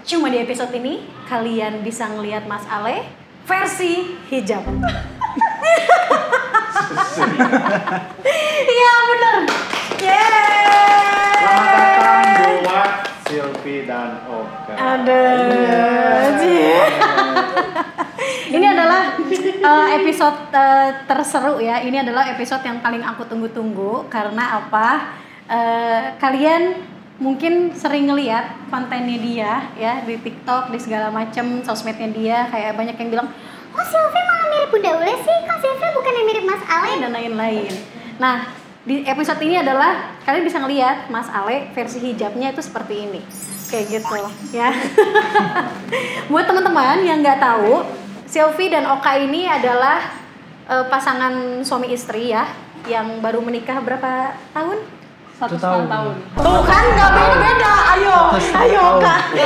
Cuma di episode ini kalian bisa ngelihat Mas Ale versi hijab. Iya bener. Yeay. Selamat datang buat Silvi dan Oka. Ini adalah episode terseru ya. Ini adalah episode yang paling aku tunggu-tunggu karena apa? Kalian mungkin sering ngeliat kontennya dia ya di TikTok, di segala macam sosmednya dia, kayak banyak yang bilang, "Kok Silvi malah mirip Bunda Ule sih? Kok Silvi bukannya mirip Mas Ale?" dan lain-lain. Nah, di episode ini adalah kalian bisa ngeliat Mas Ale versi hijabnya itu seperti ini. Kayak gitu ya. Buat teman-teman yang nggak tahu, Silvi dan Oka ini adalah pasangan suami istri ya, yang baru menikah berapa tahun? 1 tahun. Tuh kan nggak beda-beda. Ayo Kak.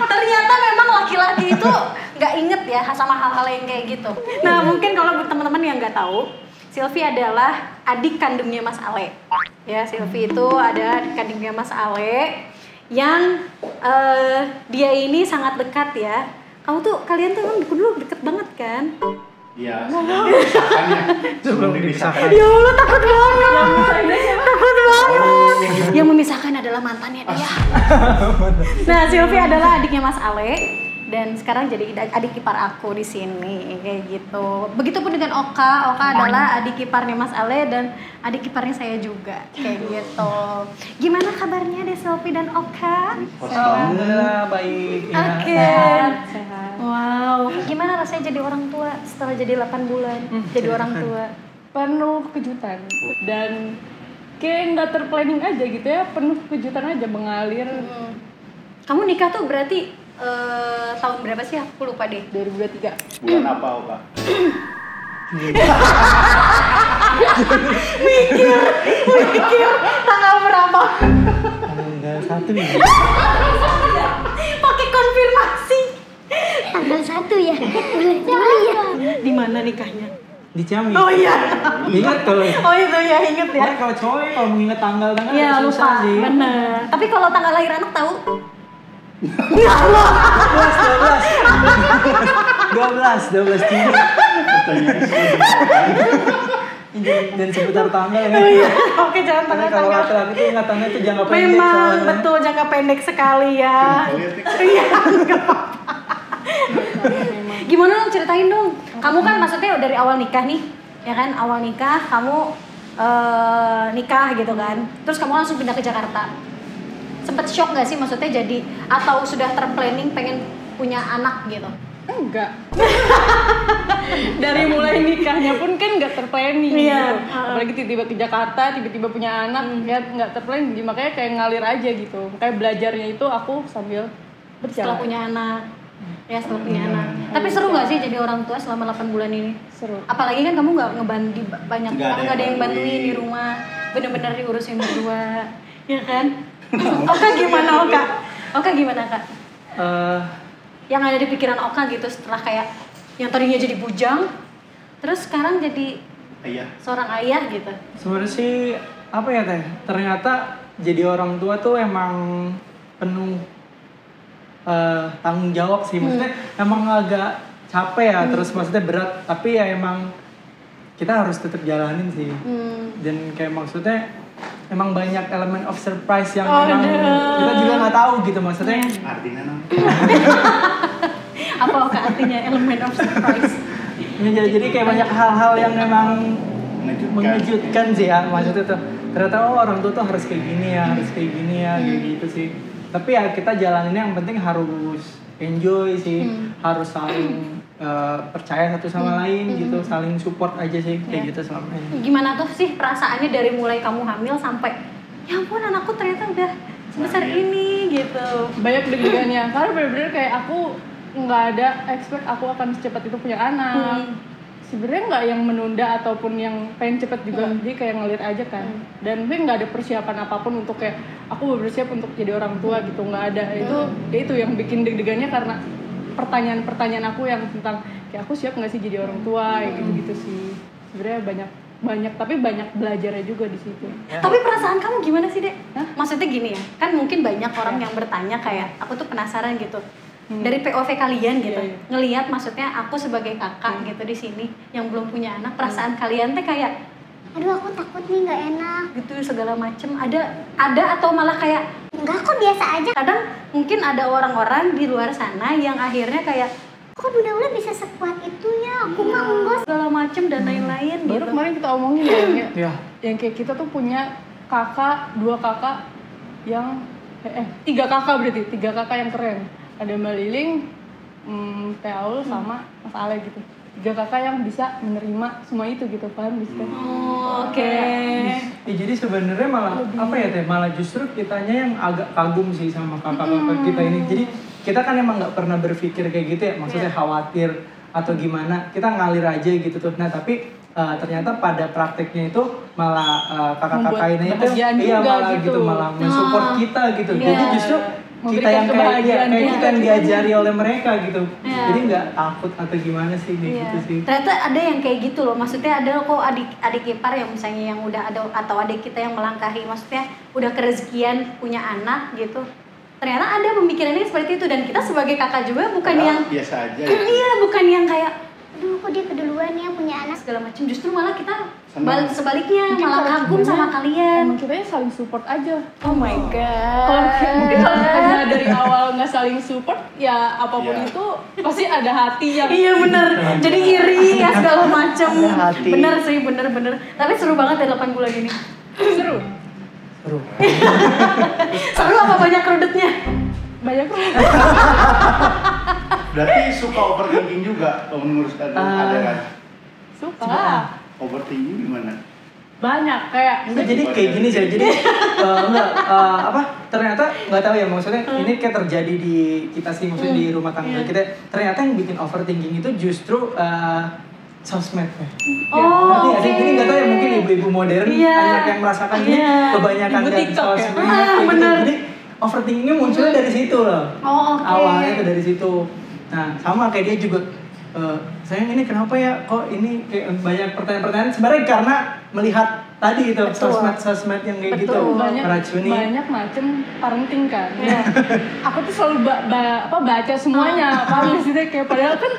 Ternyata memang laki-laki itu nggak inget ya sama hal-hal yang kayak gitu. Nah mungkin kalau buat teman-teman yang nggak tahu, Silvi adalah adik kandungnya Mas Ale. Ya, Silvi itu ada adik kandungnya Mas Ale yang dia ini sangat dekat ya. Kalian tuh emang dulu deket banget kan? Iya, sebelum dipisahkan. Ya Allah, takut banget. Yang memisahkan adalah mantannya dia. Nah, Silvi adalah adiknya Mas Ale dan sekarang jadi adik ipar aku di sini kayak gitu. Begitupun dengan Oka. Oka adalah adik iparnya Mas Ale dan adik iparnya saya juga kayak gitu. Gimana kabarnya deh Silvi dan Oka? Alhamdulillah baik. Oke. Sehat. Wow, gimana rasanya jadi orang tua setelah jadi 8 bulan jadi orang tua? Penuh kejutan dan kayak nggak terplanning aja gitu ya, penuh kejutan aja mengalir. Kamu nikah tuh berarti tahun berapa sih? Aku lupa deh. 2023. Bulan apa, Oka? Mikir tanggal berapa? Tanggal 1 ya. Pakai konfirmasi. Tanggal 1 ya? Bulan Juli ya? Di mana nikahnya? Di Ciamis. Oh iya. Ingat kalau. Oh itu ya, inget ya. Kan kalau cowok kalau mengingat tanggal-tanggal Iya susah lupa, sih. bener. Tapi kalau tanggal lahir anak tahu? 12 Juni. Dan seputar tanggal ya. Oh iya. Oke, jangan Karena kalau tanggal-tanggal. laki-laki itu ingatannya itu jangka pendek Memang soalnya. betul jangka pendek sekali ya. Iya, nggak apa-apa. Gimana dong, ceritain dong. Kamu kan maksudnya dari awal nikah nih, ya kan? Awal nikah kamu nikah gitu kan. Terus kamu langsung pindah ke Jakarta. Sempet shock nggak sih maksudnya jadi atau sudah terplanning pengen punya anak gitu? Enggak. Dari mulai nikahnya pun kan nggak terplanning Iya. gitu. Apalagi tiba-tiba ke Jakarta, tiba-tiba punya anak, ya nggak terplanning. Makanya kayak ngalir aja gitu. Kayak belajarnya itu aku sambil Setelah berjalan. punya anak. Ya setelah punya anak. Tapi seru nggak sih jadi orang tua selama 8 bulan ini? Seru. Apalagi kan kamu nggak ngebantu banyak, Nggak ada nggak ada yang yang bantuin bantuin. di rumah, bener-bener diurusin berdua, ya kan? Oka gimana Oka? Oka gimana Kak? Yang ada di pikiran Oka gitu setelah kayak yang tadinya jadi bujang, terus sekarang jadi Iya. seorang ayah gitu. Sebenarnya sih apa ya teh? Ternyata jadi orang tua tuh emang penuh tanggung jawab sih. Maksudnya emang agak capek ya, terus maksudnya berat. Tapi ya emang kita harus tetap jalanin sih. Dan kayak maksudnya emang banyak elemen of surprise yang memang kita juga nggak tahu gitu maksudnya. Artinya nang. Apa Oka artinya elemen of surprise? Ya, jadi kayak banyak hal-hal yang memang mengejutkan sih ya, maksudnya tuh ternyata orang tua tuh harus kayak gini ya, harus kayak gini ya, kayak gitu sih. Tapi ya kita jalaninnya yang penting harus enjoy sih, harus saling percaya satu sama lain gitu, saling support aja sih kayak gitu selama ini. Gimana tuh sih perasaannya dari mulai kamu hamil sampai ya ampun anakku ternyata udah sebesar ini gitu. Banyak deg-degannya. Karena bener-bener kayak aku nggak ada expect aku akan secepat itu punya anak. Sebenarnya nggak yang menunda ataupun yang pengen cepet juga, jadi kayak ngalir aja kan. Dan mungkin nggak ada persiapan apapun untuk kayak aku bersiap untuk jadi orang tua gitu, nggak ada. Itu yang bikin deg-degannya karena pertanyaan-pertanyaan aku yang tentang kayak aku siap nggak sih jadi orang tua, kayak gitu-gitu sih. Sebenarnya banyak banyak, tapi banyak belajarnya juga di situ. Tapi perasaan kamu gimana sih, Dek? Hah? Maksudnya gini ya, kan mungkin banyak orang yang bertanya kayak, aku tuh penasaran gitu. Dari POV kalian gitu, Iya. ngelihat maksudnya aku sebagai kakak gitu di sini yang belum punya anak, perasaan kalian teh kayak Aduh aku takut nih nggak enak. gitu segala macem. Ada atau malah kayak Enggak kok biasa aja. kadang mungkin ada orang-orang di luar sana yang akhirnya kayak Kok Bunda Ula bisa sekuat itu ya? Aku mah enggak. segala macem dan lain-lain Baru gitu. kemarin kita omongin ya, Ya. yang kayak kita tuh punya dua kakak yang tiga kakak berarti, tiga kakak yang keren. Ada Mbak Liling, Teh Aul sama Mas Ale gitu. Tiga kakak yang bisa menerima semua itu gitu, paham di situ. Oh, oke. Ya, jadi sebenarnya malah apa ya Teh, malah justru kitanya yang agak kagum sih sama kakak-kakak kita ini. Jadi kita kan emang nggak pernah berpikir kayak gitu ya, maksudnya khawatir atau gimana, kita ngalir aja gitu tuh. Nah tapi ternyata pada prakteknya itu malah kakak-kakak Membuat ini itu bahagiaan iya juga malah gitu. gitu malah mensupport kita gitu. Jadi justru kita Memberikan yang kayak kebahagiaan kayak juga kita yang diajari oleh mereka gitu. Iya. Jadi nggak takut atau gimana sih kayak Iya. gitu sih. Ternyata ada yang kayak gitu loh. Maksudnya ada kok adik ipar yang misalnya yang udah ada atau adik kita yang melangkahi, maksudnya udah kerezekian punya anak gitu. Ternyata ada pemikirannya seperti itu dan kita sebagai kakak juga bukan yang biasa aja ya. iya, bukan yang kayak Aduh kok dia keduluan ya punya anak. segala macam. Justru malah kita Senang. sebaliknya Mungkin malah kalau kagum sama sebenarnya kalian. Emang kita saling support aja. Oh my Kalau god. mungkin kalau kita dari awal nggak saling support, ya apapun Iya. itu pasti ada hati yang Iya bener, jadi iri ya segala macam. Ada hati. Bener sih, bener. Tapi seru banget ya 8 bulan ini. seru. Seru. Seru apa banyak kerudutnya? Banyak banget. Berarti suka overthinking juga kalau mengurus ada kan? Suka. Overthinking gimana? Banyak kayak Enggak, jadi kayak gini sih, jadi ternyata nggak tahu ya maksudnya ini kayak terjadi di kita sih, maksudnya di rumah tangga kita, ternyata yang bikin overthinking itu justru sosmed ya. Oh, Nanti oke. ini nggak tahu ya, mungkin ibu-ibu modern Iya. banyak yang merasakan ini Iya. kebanyakan Ibu dari TikTok ya. sosmed Ah, kayak gitu. bener. Jadi overthinkingnya munculnya dari situ loh. Oh, oke. Awalnya itu dari situ. Nah sama kayak dia juga, sayang ini kenapa ya kok ini kayak banyak pertanyaan-pertanyaan, sebenarnya karena melihat tadi itu Betul. sosmed yang kayak gitu Betul. meracuni. banyak macem parenting kan. Aku tuh selalu baca semuanya, paham nggak sih Teh? Kayak padahal kan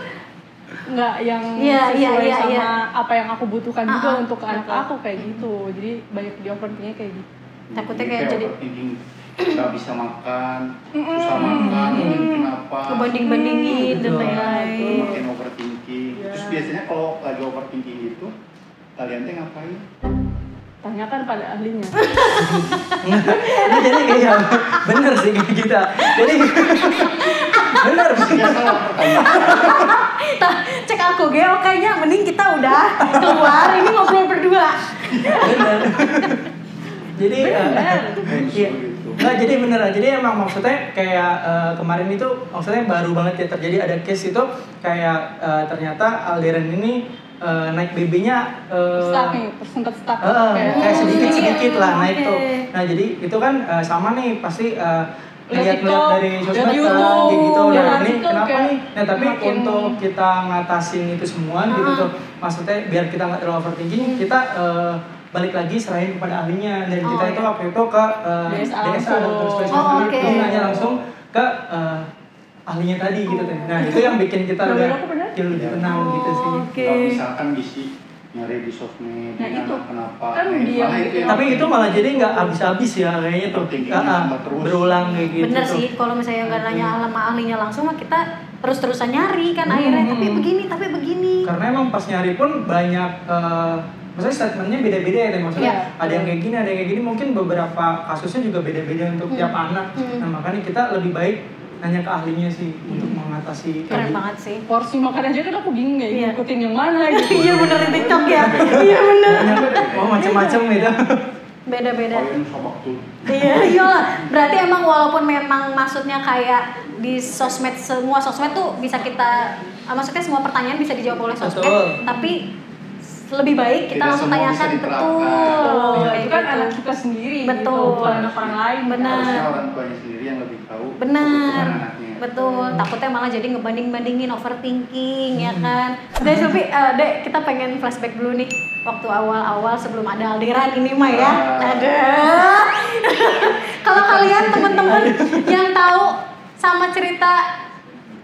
nggak yang Iya, iya, sesuai iya, sama iya. apa yang aku butuhkan juga untuk anak betul. aku kayak gitu. Jadi banyak di overthinkingnya kayak gitu. Takutnya kayak jadi overthinking nggak bisa makan, susah makan, kenapa? ngebanding-bandingin dan Betul. lain-lain. Makin overthinking. Terus biasanya kalau lagi overthinking itu kalian teh ngapain? Tanyakan pada ahlinya. Ini jadi kayak bener sih kayak kita. Jadi bener sih. Ya salah pertanyaan. Cek aku geo kayaknya mending kita udah keluar ini ngobrol berdua. Bener. Jadi iya. Gitu. Nggak, jadi beneran. Jadi emang maksudnya kayak kemarin itu maksudnya baru banget ya terjadi ada case itu kayak ternyata Alderan ini naik BB-nya Stuck nih, sempat stuck. kayak sedikit-sedikit lah Oke. naik tuh. Nah jadi itu kan sama nih pasti lihat-lihat TikTok, dari sosmed lihat kan YouTube, kayak gitu. ya, Nah ini itu kenapa kayak nih? Nah tapi makin- untuk kita ngatasin itu semua gitu tuh, maksudnya biar kita nggak terlalu overthinking, kita balik lagi serahin kepada ahlinya. Dan kita itu waktu itu ke DSA DSA dokter spesialis Oh, anak. oke. Jadi nanya langsung ke ahlinya tadi gitu teh. Nah itu yang bikin kita Nomor udah aku bener? lebih tenang gitu sih. Oke. Kalau misalkan ngisi nyari di sosmed, Nah, ini itu. anak kenapa? Kan Nah, dia- malah itu yang Tapi itu malah jadi nggak habis-habis ya kayaknya tuh. Overthinkingnya tambah terus. Berulang kayak gitu. Bener tuh. sih, kalau misalnya nggak nanya sama ahlinya langsung mah kita terus-terusan nyari kan akhirnya tapi begini. Karena emang pas nyari pun banyak maksudnya statementnya beda-beda ya, maksudnya Iya. ada yang kayak gini, ada yang kayak gini, mungkin beberapa kasusnya juga beda-beda untuk tiap anak. Nah makanya kita lebih baik nanya ke ahlinya sih untuk mengatasi Keren kayak banget sih. Porsi makan aja kan aku bingung ya, Iya. ngikutin yang mana gitu. Iya bener di TikTok ya. Iya bener. banyak, oh macam-macam gitu. Beda-beda. kalian sobak tuh. Iya, iyalah. Berarti emang walaupun memang maksudnya kayak di sosmed, semua sosmed tuh bisa kita, maksudnya semua pertanyaan bisa dijawab oleh sosmed, Betul. tapi lebih baik kita Tidak langsung semua bisa tanyakan diterapkan. betul. Itu Kayak kan gitu. anak kita sendiri Betul. gitu, bukan anak orang lain. Benar. Harusnya orang tuanya sendiri yang lebih tahu Benar, kebutuhan anaknya. betul. Takutnya malah jadi ngebanding-bandingin, overthinking, ya kan. Dek, Silvi, Dek, kita pengen flashback dulu nih waktu awal-awal sebelum ada Aldiran ini mah ya. Ada. Kalau kalian teman-teman yang tahu sama cerita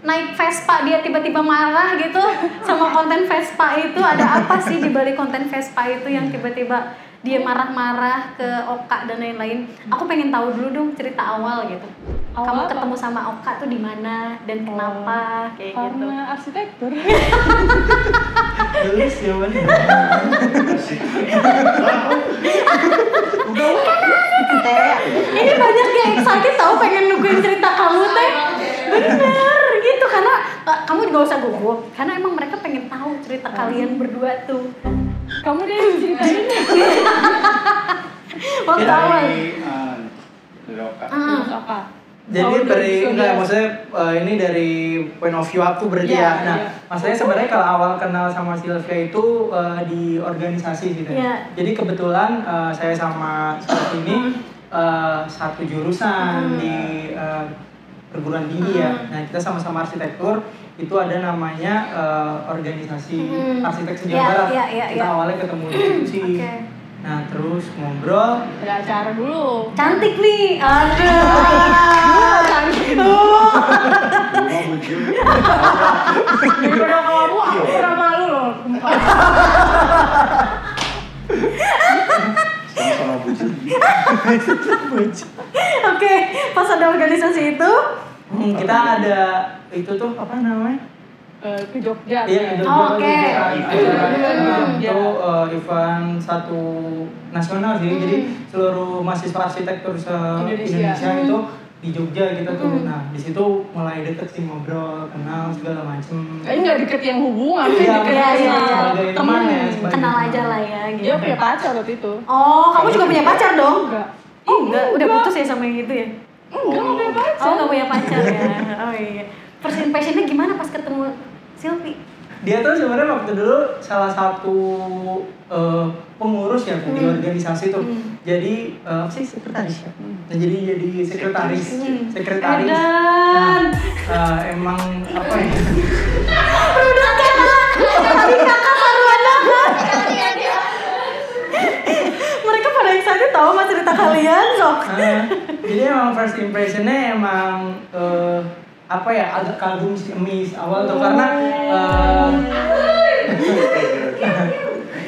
naik Vespa dia tiba-tiba marah gitu sama konten Vespa itu, ada apa sih di balik konten Vespa itu yang tiba-tiba dia marah-marah ke Oka dan lain-lain. Aku pengen tahu dulu dong cerita awal gitu. Awal Kamu apa? ketemu sama Oka tuh di mana dan kenapa kayak gitu. Karena arsitektur. Lulus ya Wan. Ini banyak yang excited tahu pengen nungguin cerita kamu teh. Bener gitu karena kamu juga usah gugup karena emang mereka pengen tahu cerita kalian berdua tuh. Kamu deh yang ceritain. Waktu awal. Dari Oka. Terus apa? Jadi Oh, dari 2019. enggak maksudnya ini dari point of view aku berarti Iya, ya. Nah, iya. maksudnya sebenarnya kalau awal kenal sama Sylvia itu di organisasi gitu. Iya. Jadi kebetulan saya sama Sylvia ini satu jurusan di perguruan tinggi ya. Nah, kita sama-sama arsitektur. Itu ada namanya organisasi arsitek Iya, sejahtera. iya, iya, Kita iya. awalnya ketemu di situ sih. Oke. Nah, terus ngobrol. Ada acara dulu. Cantik nih. Ada. Cantik. Rumah bujur. Daripada kamu, aku kurang malu loh. Sama-sama bujur. Oke, pas ada organisasi itu, Kita ada itu tuh apa namanya? Ke Jogja. Iya, kan? Jogja Oh, oke. itu event satu nasional sih. Jadi seluruh mahasiswa arsitektur Indonesia. se-Indonesia itu di Jogja kita tuh. Nah, di situ mulai deket sih, ngobrol, kenal segala macem. Kayaknya nggak deket yang hubungan sih, Iya, deket iya, yang iya. sebagai teman ya, sebagai kenal teman. aja lah ya gitu. Dia punya pacar waktu itu. Oh, kamu juga punya pacar dong? Enggak. Oh, enggak, udah putus ya sama yang gitu ya? Enggak, nggak punya pacar. Oh, nggak punya pacar ya? Oh iya. First impression-nya gimana pas ketemu Silvi? Dia tuh sebenarnya waktu dulu salah satu pengurus ya di organisasi tuh. Jadi apa sih sekretaris ya? Nah, jadi sekretaris. Sekretaris. Edan. Nah, emang apa ya? Udah kan? Tadi kakak Marwana kan? Mereka pada excited tahu sama cerita kalian, sok. Jadi emang first impressionnya emang apa ya, agak kagum sih Miss awal tuh karena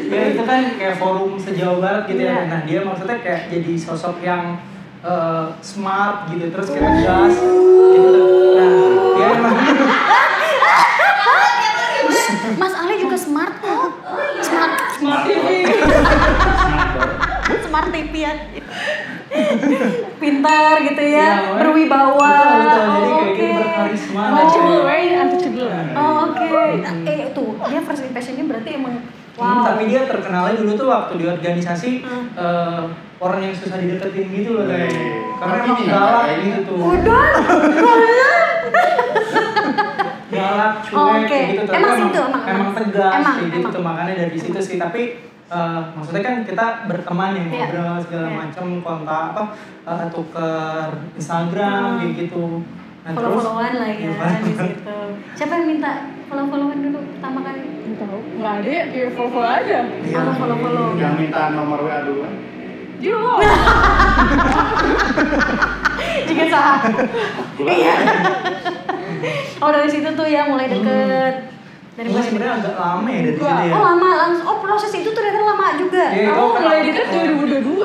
ya itu kan kayak forum se-Jawa Barat gitu ya. Nah, dia maksudnya kayak jadi sosok yang smart gitu, terus cerdas gitu. Nah, dia emang Mas Ali juga smart kok. Smart TV ya. Pintar gitu ya, Iya, berwibawa. betul, jadi kayak Oke. gitu, berkarisma. Untouchable, very untouchable. Oh, oke. Tuh, dia first impression-nya berarti emang Tapi dia terkenalnya dulu tuh waktu di organisasi orang yang susah dideketin gitu loh kayak. Karena Tapi emang ini galak kayak gitu tuh. Udah. Galak, Oh, cuek oke. kayak gitu tuh. Emang Tapi situ, emang. tegas Emang, kayak gitu emang. tuh, makanya dari situ sih. Tapi maksudnya kan kita berteman ya, Iya. ngobrol segala Iya. macam, kontak tuker Instagram kayak gitu. Nah, terus Follow-followan lah ya di situ. Siapa yang minta follow-followan dulu pertama kali? Nggak tahu. Nggak ada ya, ya follow aja. Iya. Apa follow-follow? Yang minta nomor WA dulu kan? Dia mau. Jika sah. Iya. Oh, dari situ tuh ya mulai deket. Dari ini mulai sebenarnya deket. agak lama ya dari Enggak. situ ya. Oh, lama langsung. Oh, proses itu ternyata lama juga. Iya. Aku mulai deket 2022.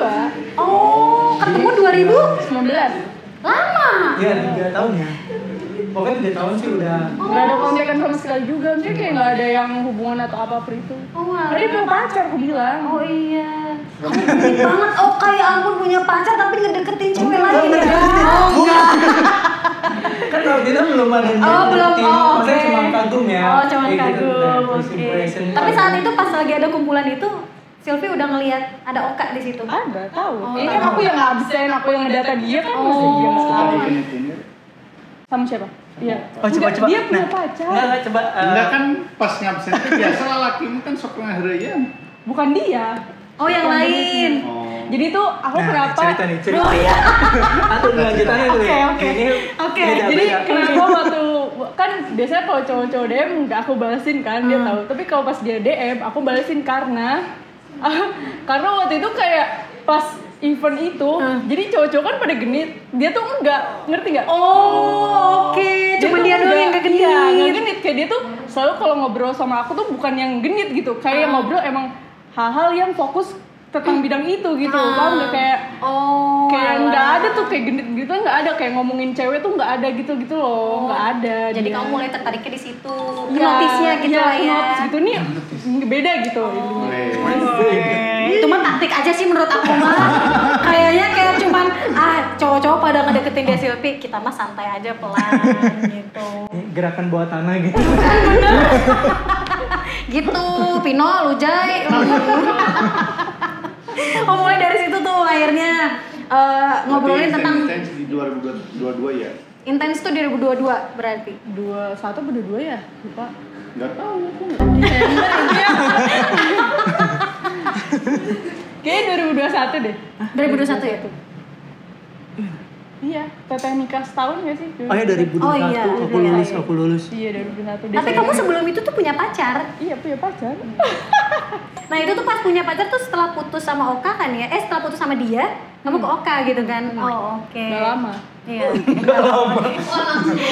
Oh, ketemu 2000? 19. Lama. Iya, 3 tahun ya. Pokoknya 3 tahun sih udah. Nggak ada kontekan sama sekali juga. Maksudnya kayak nggak ada yang hubungan atau apa-apa itu. Oh, wah. Tadi punya pacar aku bilang. Oh iya. Kamu unik banget. Oh, kayak ampun punya pacar tapi ngedeketin cewek Enggak, lain ya. ngedeketin. Oh, enggak. Kan waktu itu belum ada yang Oh, belum. ngedeketin. Oh, Maksudnya oke. cuma kagum ya. Oh, cuma Kayak gitu. Nah, kagum. first Oke. impression Tapi kagum. saat itu pas lagi ada kumpulan itu, Silvi udah ngelihat ada Oka di situ. Ada, tahu. Oh, Ini kan tahu. aku yang absen, aku yang ngedata dia kan. Oh. Masa dia nggak Suka tahu. digenit-genit. Sama siapa? Iya. Oh, coba. Dia punya Nah, pacar. Enggak, coba. Enggak kan pas ngabsen itu biasa lah lakimu kan sok ngahreuyeun. bukan dia. Oh, yang lain. Oh. Jadi tuh aku kenapa cerita. Oh iya. Atau lanjutannya tuh. Oke. Oke. jadi kenapa waktu kan biasanya kalau cowok-cowok DM nggak aku balesin kan, dia tahu. Tapi kalau pas dia DM aku balesin karena waktu itu kayak pas event itu, jadi cowok-cowok kan pada genit, dia tuh enggak, ngerti nggak? Oh, oke. Cuma dia doang yang gak genit. Iya, nggak genit. Kayak dia tuh selalu kalau ngobrol sama aku tuh bukan yang genit gitu, kayak yang ngobrol emang hal-hal yang fokus tentang bidang itu gitu, paham nggak? Kayak nggak ada tuh kayak genit gitu, nggak ada kayak ngomongin cewek tuh nggak ada gitu loh, nggak ada. Jadi dia. kamu mulai tertariknya di situ, Ya, notisnya gitu lah ya. notis gitu nih beda gitu. Itu mah taktik aja sih menurut aku mah. Kayaknya kayak cuman cowok-cowok pada ngedeketin dia Silpi, kita mah santai aja pelan gitu. Gerakan bawah tanah gitu. Gitu, Pino, Lujay. Oh, mulai dari situ tuh akhirnya ngobrolin tentang Intens di 2022 ya? Intens tuh 2022 berarti. 21 atau 22 ya? Lupa. Nggak tahu aku. Desember itu ya. Kayaknya 2021 deh. 2021 ya? Iya, teteh nikah setahun gak sih? Oh ya 2021 Oh iya, aku lulus. Iya 2021. Tapi kamu sebelum itu tuh punya pacar. Iya punya pacar. Nah itu tuh pas punya pacar tuh setelah putus sama Oka kan ya? Setelah putus sama dia, kamu ke Oka gitu kan? Oh oke. Gak lama. Iya. Gak lama.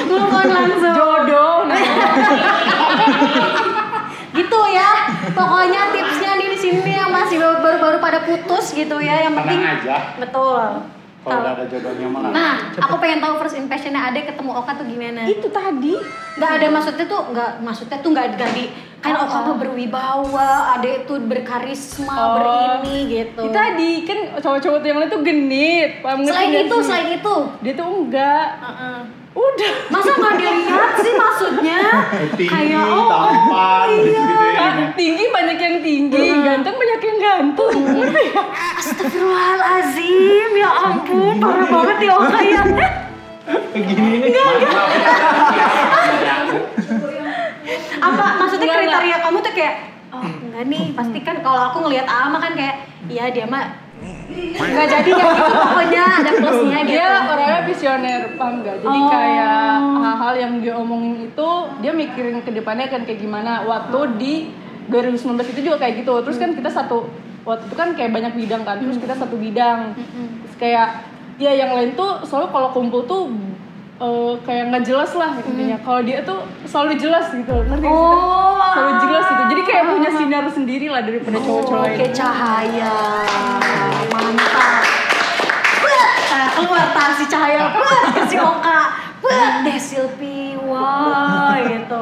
Move on langsung. Jodoh. Gitu ya. Pokoknya tipsnya nih di sini yang masih baru-baru pada putus gitu ya. Yang penting. Tenang aja. Betul. Kalau udah ada jodohnya malah. Nah, aku pengen tahu first impressionnya Ade ketemu Oka tuh gimana? Itu tadi. Nggak ada maksudnya tuh nggak di kan Oka tuh berwibawa, Ade tuh berkarisma, berini gitu. Itu tadi kan cowok-cowok yang lain tuh genit. Paham ngerti Selain nggak itu, sih? selain itu. Dia tuh enggak. Udah. Masa nggak dilihat sih maksudnya? Tinggi, Kayak tampan, iya. Kan tinggi banyak yang tinggi, ganteng banyak yang ganteng. Astagfirullahalazim, ya ampun, parah banget ya Oka ya. Begini nih. Apa maksudnya Enggak, kriteria kamu tuh kayak enggak nih, pasti kan kalau aku ngelihat Ama kan kayak iya dia mah enggak jadi ya gitu pokoknya ada plusnya gitu. Dia orangnya visioner, paham nggak? Jadi kayak hal-hal yang dia omongin itu dia mikirin ke depannya kan kayak gimana. Waktu di 2019 itu juga kayak gitu. Terus kan kita waktu itu kan kayak banyak bidang kan. Terus kita satu bidang. Terus kayak ya yang lain tuh selalu kalau kumpul tuh kayak nggak jelas lah intinya. Kalau dia tuh selalu jelas gitu, ngerti nggak sih? Selalu jelas gitu. Jadi kayak punya sinar sendiri lah daripada cowok-cowok lain. Kayak cahaya, mantap. Keluar tar si cahaya, ke si Oka, deh Silpi, wah gitu.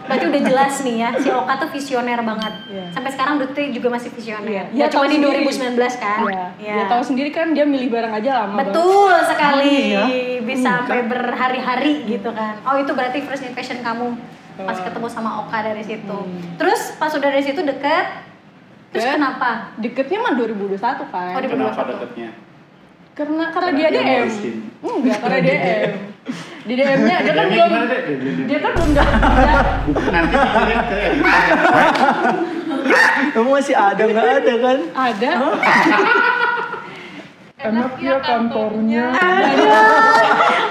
Berarti udah jelas nih ya, si Oka tuh visioner banget. Sampai sekarang Dutri juga masih visioner. Ya cuma di 2019 kan. Ya tahu sendiri kan dia milih barang aja lama. Betul sekali, Iya. bisa sampai berhari-hari gitu kan. Oh itu berarti first impression kamu pas ketemu sama Oka dari situ. Terus pas udah dari situ deket, terus kenapa? Deketnya mah 2021 kan. Oh, Kenapa deketnya? Karena Karena dia dia DM. ngurusin. Enggak, karena DM. Di DM-nya dia kan belum Gimana deh? dia kan belum dapat. Nanti pikirin ke editor. Kamu masih ada nggak ada kan? Ada. Enak ya kantornya.